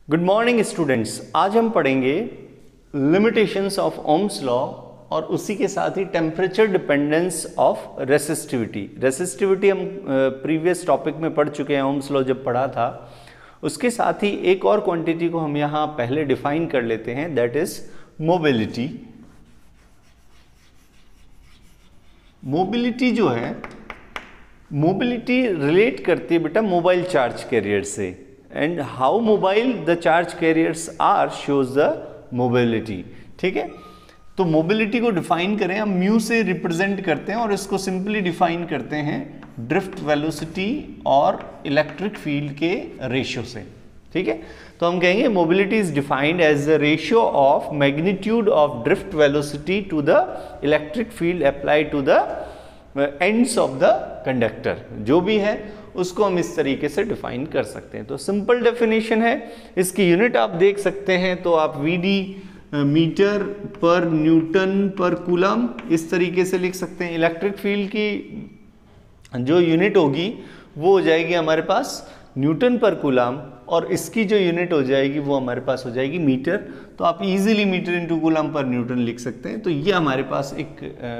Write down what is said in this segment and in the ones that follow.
Good morning students. आज हम पढ़ेंगे लिमिटेशंस ऑफ ओम्स लॉ और उसी के साथ ही temperature dependence of resistivity. Resistivity हम प्रीवियस टॉपिक में पढ़ चुके हैं, ओम्स लॉ जब पढ़ा था। उसके साथ ही एक और क्वांटिटी को हम यहाँ पहले डिफाइन कर लेते हैं, दैट इज मोबिलिटी। मोबिलिटी जो है, मोबिलिटी रिलेट करती है बेटा मोबाइल चार्ज कैरियर से, and how mobile the charge carriers are shows the mobility. ठीक है, तो मोबिलिटी को डिफाइन करें हम म्यू से रिप्रेजेंट करते हैं और इसको सिंपली डिफाइन करते हैं ड्रिफ्ट वेलोसिटी और इलेक्ट्रिक फील्ड के रेशियो से। ठीक है, तो हम कहेंगे mobility is defined as the ratio of magnitude of drift velocity to the electric field applied to the ends of the conductor. जो भी है उसको हम इस तरीके से डिफाइन कर सकते हैं। तो सिंपल डेफिनेशन है, इसकी यूनिट आप देख सकते हैं, तो आप वीडी मीटर पर न्यूटन पर कूलम इस तरीके से लिख सकते हैं। इलेक्ट्रिक फील्ड की जो यूनिट होगी वो हो जाएगी हमारे पास न्यूटन पर कूलम, और इसकी जो यूनिट हो जाएगी वो हमारे पास हो जाएगी मीटर। तो आप इजीली मीटर इंटू कूलम पर न्यूटन लिख सकते हैं। तो ये हमारे पास एक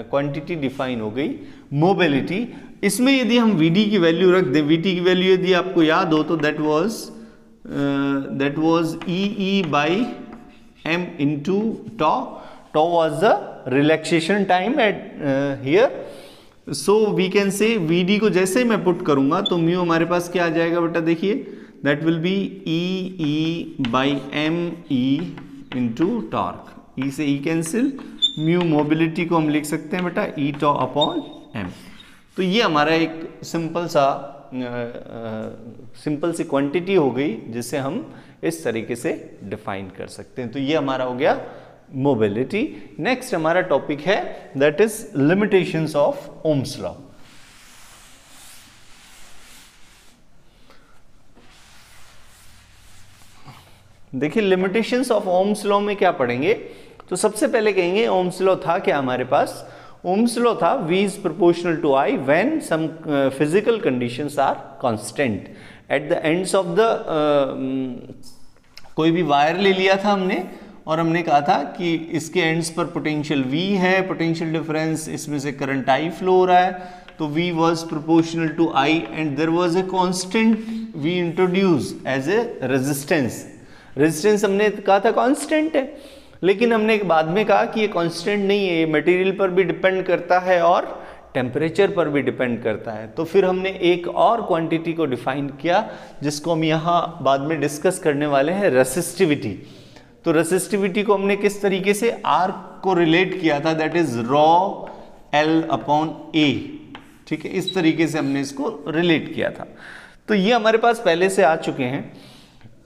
क्वांटिटी डिफाइन हो गई, मोबिलिटी। इसमें यदि हम Vd की वैल्यू रख दें, Vd की वैल्यू यदि आपको याद हो तो that was E by m into tau. Tau was the relaxation time at here. So we can say Vd को जैसे मैं पुट करूंगा तो म्यू हमारे पास क्या आ जाएगा बेटा, देखिए that will be E by m e into torque. E से ई कैंसिल, म्यू मोबिलिटी को हम लिख सकते हैं बेटा ई टॉ अपॉन एम। तो ये हमारा एक सिंपल सी क्वांटिटी हो गई जिसे हम इस तरीके से डिफाइन कर सकते हैं। तो ये हमारा हो गया मोबिलिटी। नेक्स्ट हमारा टॉपिक है that is limitations of Ohm's law. देखिए लिमिटेशंस ऑफ ओम्स लॉ में क्या पढ़ेंगे, तो सबसे पहले कहेंगे ओम्स लॉ था क्या हमारे पास। ओम्स लॉ था V is proportional to I when some physical conditions are constant at the ends of the कोई भी वायर ले लिया था हमने और हमने कहा था कि इसके एंड्स पर पोटेंशियल V है, पोटेंशियल डिफरेंस, इसमें से करंट I फ्लो हो रहा है, तो V was proportional to I and there was a constant we introduced as a resistance। Resistance हमने कहा था कांस्टेंट है, लेकिन हमने बाद में कहा कि ये कांस्टेंट नहीं है, ये मटेरियल पर भी डिपेंड करता है और टेम्परेचर पर भी डिपेंड करता है। तो फिर हमने एक और क्वांटिटी को डिफाइन किया जिसको हम यहाँ बाद में डिस्कस करने वाले हैं, रेसिस्टिविटी। तो रेसिस्टिविटी को हमने किस तरीके से R को रिलेट किया था, that is raw L upon A। ठीक है, इस तरीके से हमने इसको रिलेट किया था। तो ये हमारे पास पहले से आ चुके हैं।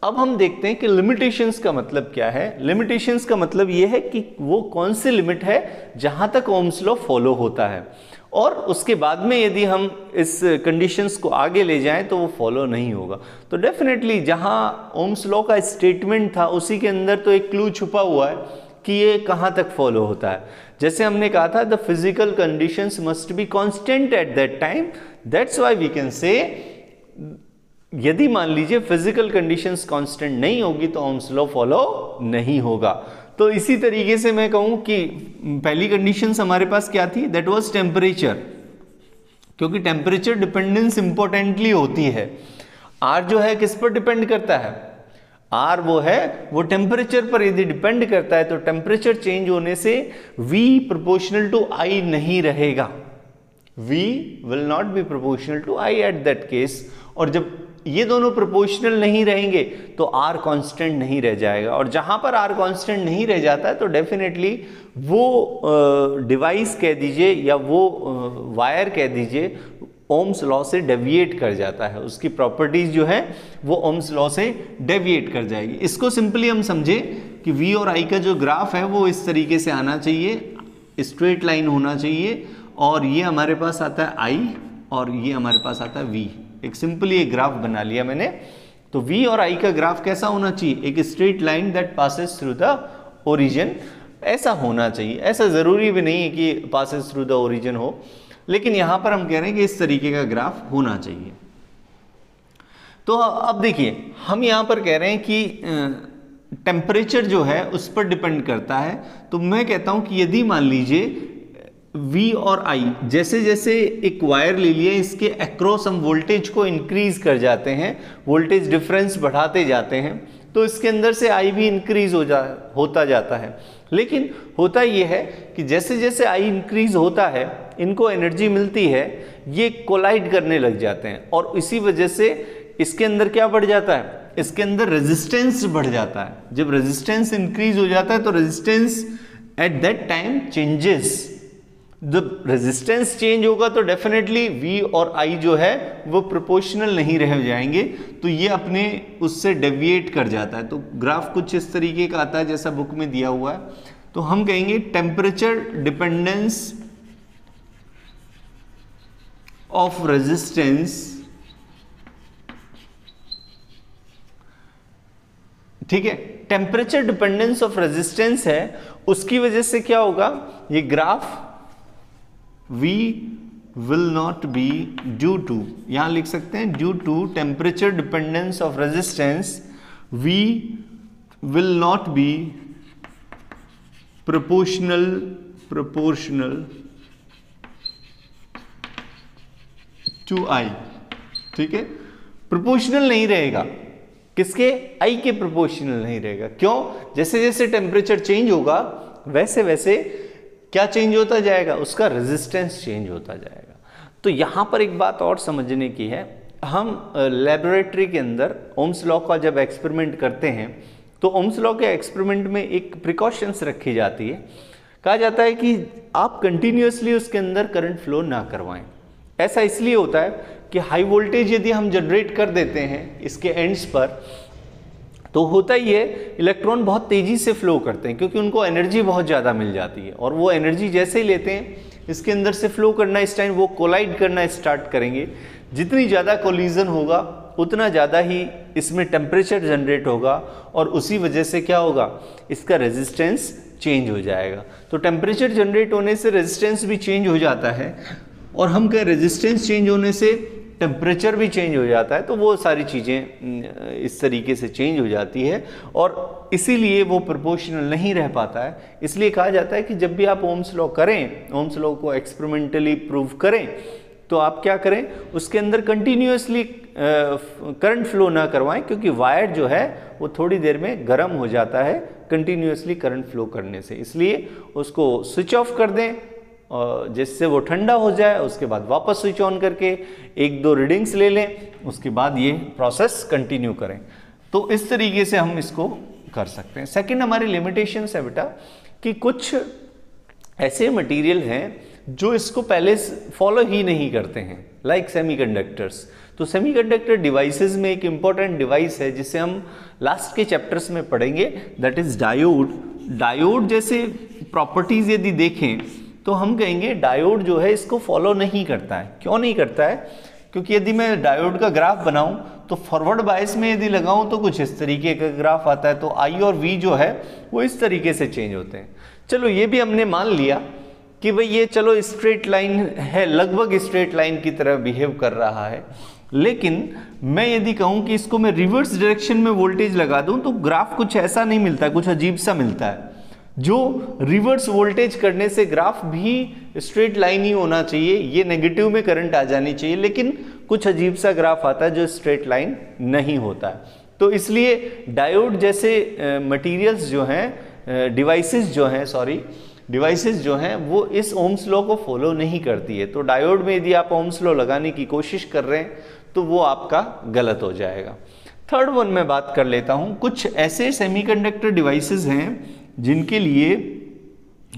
अब हम देखते हैं कि लिमिटेशंस का मतलब क्या है। लिमिटेशंस का मतलब ये है कि वो कौन सी लिमिट है जहां तक ओम्स लॉ फॉलो होता है, और उसके बाद में यदि हम इस कंडीशंस को आगे ले जाएं तो वो फॉलो नहीं होगा। तो डेफिनेटली जहां ओम्स लॉ का स्टेटमेंट था उसी के अंदर तो एक क्लू छुपा हुआ है कि ये कहां तक फॉलो होता है। जैसे हमने कहा था the physical conditions must be constant at that time, that's why we can say यदि मान लीजिए फिजिकल कंडीशंस कांस्टेंट नहीं होगी तो ओम्स लॉ फॉलो नहीं होगा। तो इसी तरीके से मैं कहूं कि पहली कंडीशंस हमारे पास क्या थी, दैट वाज टेम्परेचर, क्योंकि टेम्परेचर डिपेंडेंस इंपॉर्टेंटली होती है। आर जो है किस पर डिपेंड करता है, आर वो टेम्परेचर पर यदि डिपेंड करता है तो टेम्परेचर चेंज होने से V प्रोपोर्शनल टू I नहीं रहेगा, V will not be proportional to I at that case। और जब ये दोनों प्रोपोर्शनल नहीं रहेंगे तो R कांस्टेंट नहीं रह जाएगा, और जहां पर R कांस्टेंट नहीं रह जाता है तो डेफिनेटली वो डिवाइस कह दीजिए या वो वायर कह दीजिए ओम्स लॉ से डेविएट कर जाता है, उसकी प्रॉपर्टीज जो है वो ओम्स लॉ से डेविएट कर जाएगी। इसको सिंपली हम समझे कि V और I का जो ग्राफ है वो इस तरीके से आना चाहिए, स्ट्रेट लाइन होना चाहिए, और ये हमारे पास आता है I और ये हमारे पास आता है V। एक सिंपली एक ग्राफ बना लिया मैंने। तो V और I का ग्राफ कैसा होना चाहिए, एक straight line that passes through the origin, ऐसा होना चाहिए। ऐसा जरूरी भी नहीं है कि पासेस थ्रू द ओरिजिन हो, लेकिन यहां पर हम कह रहे हैं कि इस तरीके का ग्राफ होना चाहिए। तो अब देखिए हम यहाँ पर कह रहे हैं कि टेम्परेचर जो है उस पर डिपेंड करता है। तो मैं कहता हूं कि यदि मान लीजिए V और I, जैसे जैसे एक वायर ले लिए, इसके अक्रॉस हम वोल्टेज को इंक्रीज कर जाते हैं, वोल्टेज डिफरेंस बढ़ाते जाते हैं, तो इसके अंदर से I भी इंक्रीज होता जाता है। लेकिन होता यह है कि जैसे जैसे I इंक्रीज होता है, इनको एनर्जी मिलती है, ये कोलाइड करने लग जाते हैं, और इसी वजह से इसके अंदर क्या बढ़ जाता है, इसके अंदर रेजिस्टेंस बढ़ जाता है। जब रेजिस्टेंस इंक्रीज हो जाता है तो resistance at that time changes. जब रेजिस्टेंस चेंज होगा तो डेफिनेटली V और I जो है वो प्रोपोर्शनल नहीं रह जाएंगे, तो ये अपने उससे डेविएट कर जाता है। तो ग्राफ कुछ इस तरीके का आता है जैसा बुक में दिया हुआ है। तो हम कहेंगे टेम्परेचर डिपेंडेंस ऑफ रेजिस्टेंस, ठीक है, टेम्परेचर डिपेंडेंस ऑफ रेजिस्टेंस है, उसकी वजह से क्या होगा, ये graph V will not be due to, यहां लिख सकते हैं due to temperature dependence of resistance, V will not be proportional to I, ठीक है, प्रोपोर्शनल नहीं रहेगा, किसके, I के प्रोपोर्शनल नहीं रहेगा। क्यों, जैसे जैसे टेम्परेचर चेंज होगा वैसे वैसे क्या चेंज होता जाएगा, उसका रेजिस्टेंस चेंज होता जाएगा। तो यहां पर एक बात और समझने की है, हम लेबोरेटरी के अंदर ओम्स लॉ का जब एक्सपेरिमेंट करते हैं तो ओम्स लॉ के एक्सपेरिमेंट में एक प्रिकॉशंस रखी जाती है, कहा जाता है कि आप कंटिन्यूअसली उसके अंदर करंट फ्लो ना करवाएं। ऐसा इसलिए होता है कि हाई वोल्टेज यदि हम जनरेट कर देते हैं इसके एंड्स पर, तो होता ही है इलेक्ट्रॉन बहुत तेजी से फ्लो करते हैं, क्योंकि उनको एनर्जी बहुत ज़्यादा मिल जाती है, और वो एनर्जी जैसे ही लेते हैं इसके अंदर से फ्लो करना, इस टाइम वो कोलाइड करना स्टार्ट करेंगे। जितनी ज़्यादा कोलिजन होगा उतना ज़्यादा ही इसमें टेम्परेचर जनरेट होगा, और उसी वजह से क्या होगा, इसका रेजिस्टेंस चेंज हो जाएगा। तो टेम्परेचर जनरेट होने से रेजिस्टेंस भी चेंज हो जाता है, और हम कहें रेजिस्टेंस चेंज होने से टेम्परेचर भी चेंज हो जाता है। तो वो सारी चीज़ें इस तरीके से चेंज हो जाती है, और इसीलिए वो प्रोपोर्शनल नहीं रह पाता है। इसलिए कहा जाता है कि जब भी आप ओम्स लॉ करें, ओम्स लॉ को एक्सपेरिमेंटली प्रूव करें, तो आप क्या करें, उसके अंदर कंटिन्यूअसली करंट फ्लो ना करवाएं, क्योंकि वायर जो है वो थोड़ी देर में गर्म हो जाता है कंटिन्यूअसली करंट फ्लो करने से। इसलिए उसको स्विच ऑफ कर दें, जिससे वो ठंडा हो जाए, उसके बाद वापस स्विच ऑन करके एक दो रीडिंग्स ले लें, उसके बाद ये प्रोसेस कंटिन्यू करें। तो इस तरीके से हम इसको कर सकते हैं। सेकंड हमारी लिमिटेशंस है बेटा कि कुछ ऐसे मटेरियल हैं जो इसको पहले फॉलो ही नहीं करते हैं, लाइक सेमीकंडक्टर्स। तो सेमीकंडक्टर डिवाइसेस में एक इंपॉर्टेंट डिवाइस है जिसे हम लास्ट के चैप्टर्स में पढ़ेंगे, दैट इज डायोड। डायोड जैसे प्रॉपर्टीज यदि देखें तो हम कहेंगे डायोड जो है इसको फॉलो नहीं करता है। क्यों नहीं करता है, क्योंकि यदि मैं डायोड का ग्राफ बनाऊं तो फॉरवर्ड बायस में यदि लगाऊं तो कुछ इस तरीके का ग्राफ आता है, तो I और V जो है वो इस तरीके से चेंज होते हैं। चलो ये भी हमने मान लिया कि भाई ये चलो स्ट्रेट लाइन है, लगभग स्ट्रेट लाइन की तरह बिहेव कर रहा है, लेकिन मैं यदि कहूं कि इसको मैं रिवर्स डायरेक्शन में वोल्टेज लगा दूं तो ग्राफ कुछ ऐसा नहीं मिलता, कुछ अजीब सा मिलता है। जो रिवर्स वोल्टेज करने से ग्राफ भी स्ट्रेट लाइन ही होना चाहिए, ये नेगेटिव में करंट आ जानी चाहिए, लेकिन कुछ अजीब सा ग्राफ आता है जो स्ट्रेट लाइन नहीं होता है। तो इसलिए डायोड जैसे मटेरियल्स जो हैं, डिवाइसेस जो हैं वो इस ओम्स लॉ को फॉलो नहीं करती है। तो डायोड में यदि आप ओम्स लॉ लगाने की कोशिश कर रहे हैं तो वो आपका गलत हो जाएगा। थर्ड वन में बात कर लेता हूं, कुछ ऐसे सेमीकंडक्टर डिवाइसेस हैं जिनके लिए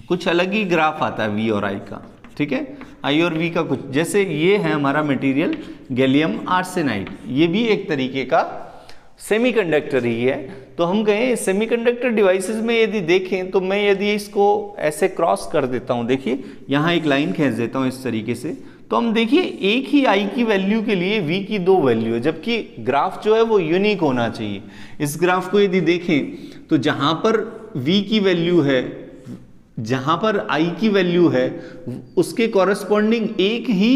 कुछ अलग ही ग्राफ आता है V और I का, ठीक है, I और V का कुछ, जैसे ये है हमारा मटेरियल गैलियम आर्सेनाइड, ये भी एक तरीके का सेमीकंडक्टर ही है। तो हम कहें सेमीकंडक्टर डिवाइसेस में यदि देखें तो मैं यदि इसको ऐसे क्रॉस कर देता हूं, देखिए यहाँ एक लाइन खींच देता हूं इस तरीके से, तो हम देखिए एक ही I की वैल्यू के लिए V की दो वैल्यू है, जबकि ग्राफ जो है वो यूनिक होना चाहिए। इस ग्राफ को यदि देखें तो जहां पर V की वैल्यू है, जहां पर I की वैल्यू है, उसके कॉरेस्पॉन्डिंग एक ही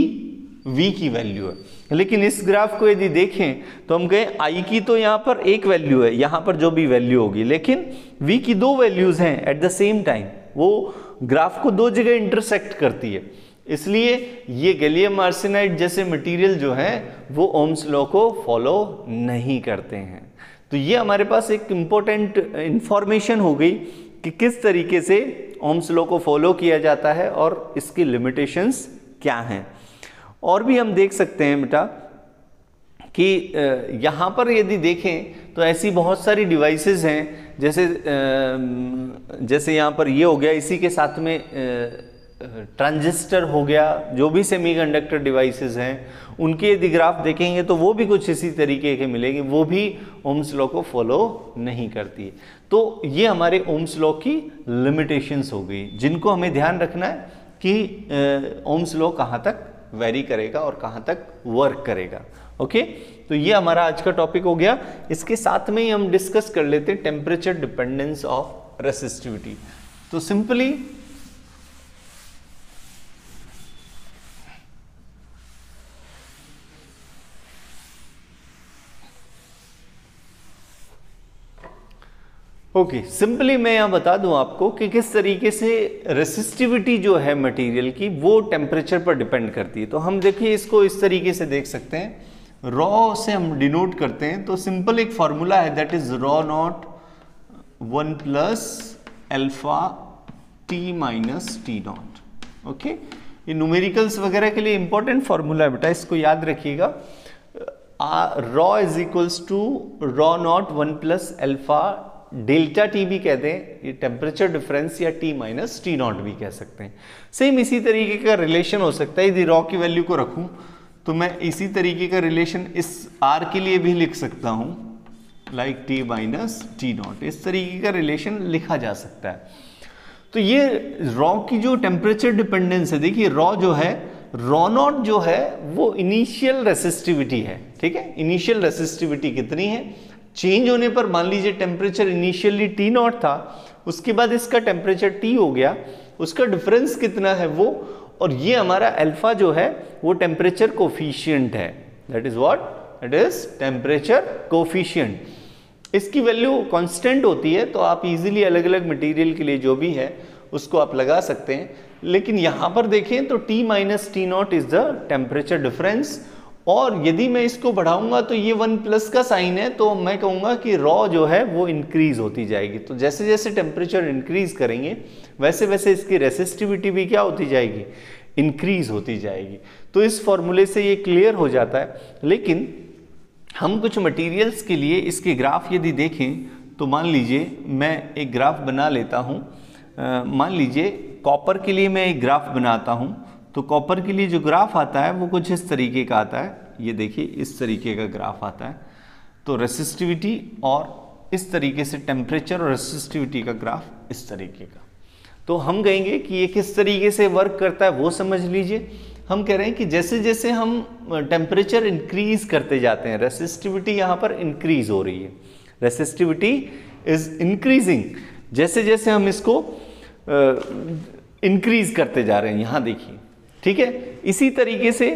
V की वैल्यू है। लेकिन इस ग्राफ को यदि देखें तो हम कहें आई की तो यहाँ पर एक वैल्यू है, यहाँ पर जो भी वैल्यू होगी, लेकिन वी की दो वैल्यूज हैं एट द सेम टाइम, वो ग्राफ को दो जगह इंटरसेक्ट करती है। इसलिए ये गैलियम आर्सेनाइड जैसे मटेरियल जो है वो ओम्स लॉ को फॉलो नहीं करते हैं। तो ये हमारे पास एक इम्पोर्टेंट इंफॉर्मेशन हो गई कि किस तरीके से ओम्स लॉ को फॉलो किया जाता है और इसकी लिमिटेशंस क्या हैं। और भी हम देख सकते हैं बेटा कि यहाँ पर यदि देखें तो ऐसी बहुत सारी डिवाइसेस हैं, जैसे यहाँ पर ये हो गया, इसी के साथ में ट्रांजिस्टर हो गया, जो भी सेमीकंडक्टर डिवाइसेस हैं उनके यदि ग्राफ देखेंगे तो वो भी कुछ इसी तरीके के मिलेंगे, वो भी ओम्स लॉ को फॉलो नहीं करती है। तो ये हमारे ओम्स लॉ की लिमिटेशंस हो गई, जिनको हमें ध्यान रखना है कि ओम्स लॉ कहाँ तक वेरी करेगा और कहाँ तक वर्क करेगा। ओके, तो ये हमारा आज का टॉपिक हो गया। इसके साथ में ही हम डिस्कस कर लेते हैं टेम्परेचर डिपेंडेंस ऑफ रेसिस्टिविटी। तो सिंपली सिंपली मैं यहाँ बता दूं आपको कि किस तरीके से रेसिस्टिविटी जो है मटेरियल की वो टेम्परेचर पर डिपेंड करती है। तो हम देखिए इसको इस तरीके से देख सकते हैं, रॉ से हम डिनोट करते हैं। तो सिंपल एक फॉर्मूला है, that is raw naught 1 plus alpha T minus T not. Okay, ये न्यूमेरिकल्स वगैरह के लिए इंपॉर्टेंट फॉर्मूला है बेटा, इसको याद रखिएगा। Rho is equals to rho naught 1 plus alpha delta T भी कहते हैं, ये टेम्परेचर डिफरेंस, या टी माइनस टी नॉट भी कह सकते हैं। सेम इसी तरीके का रिलेशन हो सकता है। यदि रॉ की वैल्यू को रखूं तो मैं इसी तरीके का रिलेशन इस आर के लिए भी लिख सकता हूं, like T minus T not, इस तरीके का रिलेशन लिखा जा सकता है। तो ये रॉ की जो टेम्परेचर डिपेंडेंस है, देखिए रॉ जो है, रॉ नॉट जो है वो इनिशियल रेसिस्टिविटी है। ठीक है, इनिशियल रेसिस्टिविटी कितनी है, चेंज होने पर मान लीजिए टेम्परेचर इनिशियली टी नॉट था, उसके बाद इसका टेम्परेचर टी हो गया, उसका डिफरेंस कितना है वो, और ये हमारा अल्फा जो है वो टेम्परेचर कोफिशिएंट है, that is what it is, temperature coefficient. इसकी वैल्यू कांस्टेंट होती है, तो आप इजीली अलग अलग मटेरियल के लिए जो भी है उसको आप लगा सकते हैं। लेकिन यहां पर देखें तो T minus T not is the temperature difference, और यदि मैं इसको बढ़ाऊंगा तो ये 1 प्लस का साइन है, तो मैं कहूंगा कि रॉ जो है वो इंक्रीज होती जाएगी। तो जैसे जैसे टेम्परेचर इंक्रीज करेंगे वैसे वैसे इसकी रेसिस्टिविटी भी क्या होती जाएगी, इंक्रीज होती जाएगी। तो इस फॉर्मूले से ये क्लियर हो जाता है। लेकिन हम कुछ मटेरियल्स के लिए इसके ग्राफ यदि देखें तो मान लीजिए मैं एक ग्राफ बना लेता हूँ। मान लीजिए कॉपर के लिए मैं एक ग्राफ बनाता हूँ। तो कॉपर के लिए जो ग्राफ आता है वो कुछ इस तरीके का आता है, ये देखिए इस तरीके का ग्राफ आता है। तो रेसिस्टिविटी और इस तरीके से टेम्परेचर और रेसिस्टिविटी का ग्राफ इस तरीके का। तो हम कहेंगे कि ये किस तरीके से वर्क करता है वो समझ लीजिए। हम कह रहे हैं कि जैसे जैसे हम टेम्परेचर इंक्रीज करते जाते हैं, रेसिस्टिविटी यहाँ पर इंक्रीज हो रही है, रेसिस्टिविटी इज इंक्रीजिंग, जैसे जैसे हम इसको इंक्रीज करते जा रहे हैं, यहाँ देखिए। ठीक है, इसी तरीके से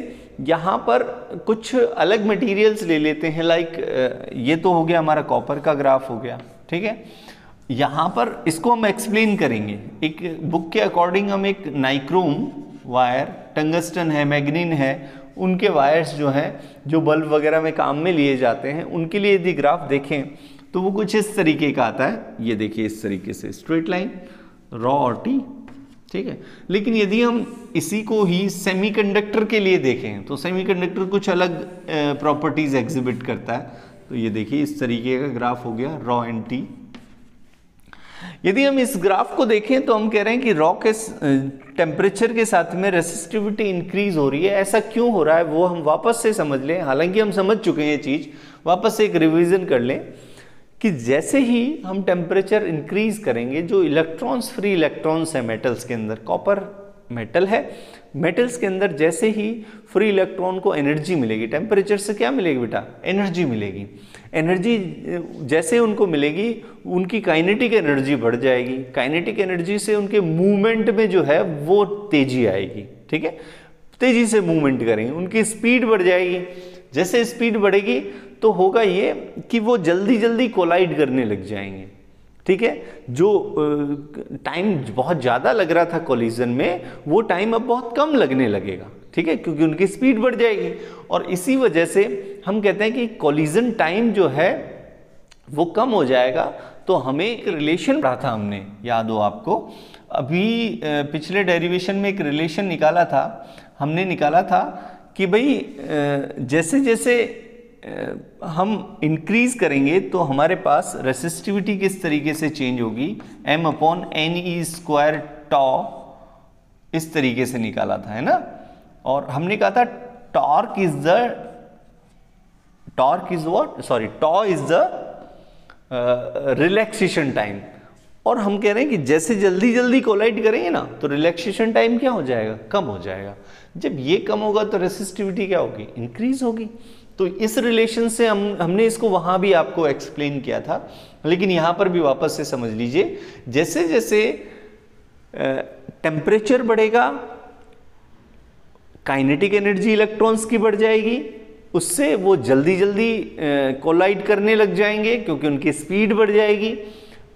यहाँ पर कुछ अलग मटेरियल्स ले लेते हैं, लाइक ये तो हो गया हमारा कॉपर का ग्राफ हो गया। ठीक है, यहाँ पर इसको हम एक्सप्लेन करेंगे एक बुक के अकॉर्डिंग। हम एक नाइक्रोम वायर, टंगस्टन है, मैग्नीन है, उनके वायर्स जो हैं जो बल्ब वगैरह में काम में लिए जाते हैं, उनके लिए यदि ग्राफ देखें तो वो कुछ इस तरीके का आता है। ये देखिए इस तरीके से स्ट्रेट लाइन, रॉ और टी। ठीक है, लेकिन यदि हम इसी को ही सेमीकंडक्टर के लिए देखें तो सेमीकंडक्टर कुछ अलग प्रॉपर्टीज एग्जिबिट करता है। तो ये देखिए इस तरीके का ग्राफ हो गया, रॉ एंड टी। यदि हम इस ग्राफ को देखें तो हम कह रहे हैं कि रॉ के टेम्परेचर के साथ में रेसिस्टिविटी इंक्रीज हो रही है। ऐसा क्यों हो रहा है वो हम वापस से समझ लें, हालांकि हम समझ चुके हैं ये चीज, वापस से एक रिवीजन कर लें कि जैसे ही हम टेम्परेचर इंक्रीज करेंगे, जो इलेक्ट्रॉन्स, फ्री इलेक्ट्रॉन्स है मेटल्स के अंदर, कॉपर मेटल है, मेटल्स के अंदर जैसे ही फ्री इलेक्ट्रॉन को एनर्जी मिलेगी, टेम्परेचर से क्या मिलेगी बेटा, एनर्जी मिलेगी। एनर्जी जैसे उनको मिलेगी उनकी काइनेटिक एनर्जी बढ़ जाएगी, काइनेटिक एनर्जी से उनके मूवमेंट में जो है वो तेजी आएगी। ठीक है, तेजी से मूवमेंट करेंगे, उनकी स्पीड बढ़ जाएगी। जैसे स्पीड बढ़ेगी तो होगा ये कि वो जल्दी जल्दी कोलाइड करने लग जाएंगे, ठीक है। जो टाइम बहुत ज़्यादा लग रहा था कोलिजन में, वो टाइम अब बहुत कम लगने लगेगा, ठीक है, क्योंकि उनकी स्पीड बढ़ जाएगी। और इसी वजह से हम कहते हैं कि कोलिजन टाइम जो है वो कम हो जाएगा। तो हमें एक रिलेशन पढ़ा था हमने, याद हो आपको, अभी पिछले डेरिवेशन में एक रिलेशन निकाला था, हमने निकाला था कि भाई जैसे जैसे हम इंक्रीज करेंगे तो हमारे पास रेसिस्टिविटी किस तरीके से चेंज होगी, m/ne² टॉ, इस तरीके से निकाला था, है ना। और हमने कहा था torque is the relaxation time. और हम कह रहे हैं कि जैसे जल्दी जल्दी कोलाइड करेंगे ना तो रिलैक्सेशन टाइम क्या हो जाएगा, कम हो जाएगा। जब ये कम होगा तो रेसिस्टिविटी क्या होगी, इंक्रीज होगी। तो इस रिलेशन से हमने इसको वहां भी आपको एक्सप्लेन किया था, लेकिन यहां पर भी वापस से समझ लीजिए, जैसे जैसे टेम्परेचर बढ़ेगा काइनेटिक एनर्जी इलेक्ट्रॉन्स की बढ़ जाएगी, उससे वो जल्दी जल्दी कोलाइड करने लग जाएंगे क्योंकि उनकी स्पीड बढ़ जाएगी।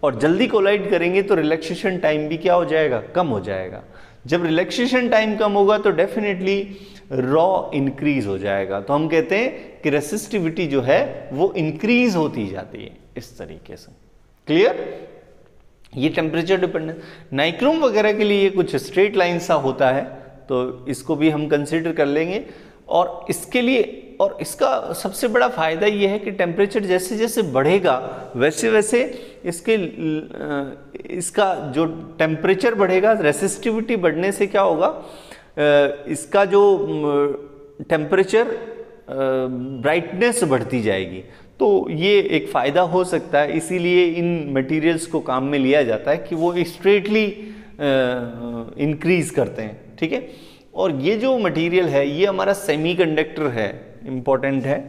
और जल्दी कोलाइड करेंगे तो रिलैक्सेशन टाइम भी क्या हो जाएगा, कम हो जाएगा। जब रिलैक्सेशन टाइम कम होगा तो डेफिनेटली रॉ इंक्रीज हो जाएगा। तो हम कहते हैं कि रेसिस्टिविटी जो है वो इंक्रीज होती जाती है इस तरीके से। क्लियर? ये टेम्परेचर डिपेंडेंट। नाइक्रोम वगैरह के लिए ये कुछ स्ट्रेट लाइन सा होता है, तो इसको भी हम कंसीडर कर लेंगे। और इसके लिए, और इसका सबसे बड़ा फायदा ये है कि टेम्परेचर जैसे जैसे बढ़ेगा वैसे वैसे इसका जो टेम्परेचर बढ़ेगा, रेसिस्टिविटी बढ़ने से क्या होगा, इसका जो टेम्परेचर ब्राइटनेस बढ़ती जाएगी। तो ये एक फ़ायदा हो सकता है, इसीलिए इन मटेरियल्स को काम में लिया जाता है कि वो स्ट्रेटली इंक्रीज करते हैं, ठीक है। और ये जो मटेरियल है ये हमारा सेमीकंडक्टर है, इंपॉर्टेंट है।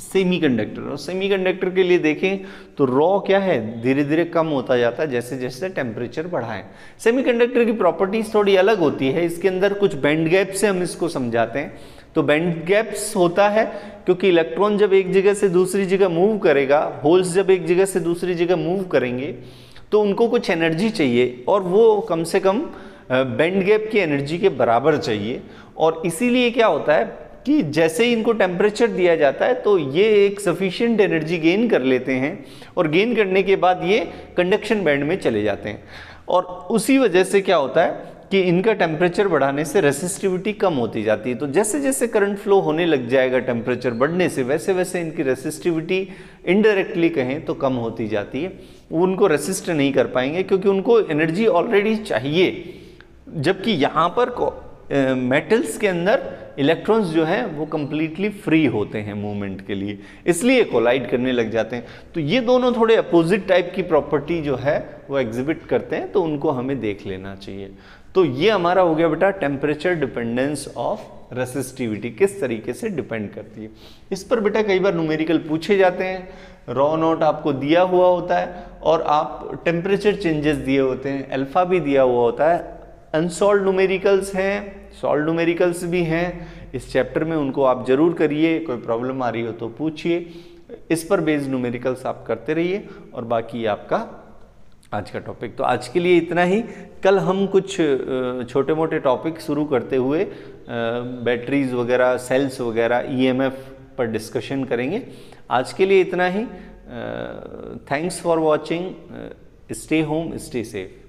सेमीकंडक्टर, और सेमीकंडक्टर के लिए देखें तो रॉ क्या है, धीरे धीरे कम होता जाता है जैसे जैसे टेम्परेचर बढ़ाएं। सेमीकंडक्टर की प्रॉपर्टीज थोड़ी अलग होती है, इसके अंदर कुछ बैंड गैप से हम इसको समझाते हैं। तो बैंड गैप्स होता है क्योंकि इलेक्ट्रॉन जब एक जगह से दूसरी जगह मूव करेगा, होल्स जब एक जगह से दूसरी जगह मूव करेंगे तो उनको कुछ एनर्जी चाहिए, और वो कम से कम बैंड गैप की एनर्जी के बराबर चाहिए। और इसीलिए क्या होता है कि जैसे ही इनको टेम्परेचर दिया जाता है तो ये एक सफिशिएंट एनर्जी गेन कर लेते हैं, और गेन करने के बाद ये कंडक्शन बैंड में चले जाते हैं। और उसी वजह से क्या होता है कि इनका टेम्परेचर बढ़ाने से रेसिस्टिविटी कम होती जाती है। तो जैसे जैसे करंट फ्लो होने लग जाएगा टेम्परेचर बढ़ने से, वैसे वैसे इनकी रेसिस्टिविटी इनडायरेक्टली कहें तो कम होती जाती है। वो उनको रेसिस्ट नहीं कर पाएंगे क्योंकि उनको एनर्जी ऑलरेडी चाहिए, जबकि यहाँ पर मेटल्स के अंदर इलेक्ट्रॉन्स जो हैं वो कंप्लीटली फ्री होते हैं मूवमेंट के लिए, इसलिए कोलाइड करने लग जाते हैं। तो ये दोनों थोड़े अपोजिट टाइप की प्रॉपर्टी जो है वो एग्जिबिट करते हैं, तो उनको हमें देख लेना चाहिए। तो ये हमारा हो गया बेटा टेम्परेचर डिपेंडेंस ऑफ रेसिस्टिविटी, किस तरीके से डिपेंड करती है। इस पर बेटा कई बार न्यूमेरिकल पूछे जाते हैं, रॉ नोट आपको दिया हुआ होता है और आप टेम्परेचर चेंजेस दिए होते हैं, अल्फा भी दिया हुआ होता है। अनसॉल्व न्यूमेरिकल्स हैं, सॉल्व न्यूमेरिकल्स भी हैं इस चैप्टर में, उनको आप जरूर करिए। कोई प्रॉब्लम आ रही हो तो पूछिए, इस पर बेस्ड न्यूमेरिकल्स आप करते रहिए। और बाकी आपका आज का टॉपिक तो आज के लिए इतना ही। कल हम कुछ छोटे मोटे टॉपिक शुरू करते हुए बैटरीज वगैरह, सेल्स वगैरह, ईएमएफ पर डिस्कशन करेंगे। आज के लिए इतना ही। Thanks for watching. Stay home, stay safe.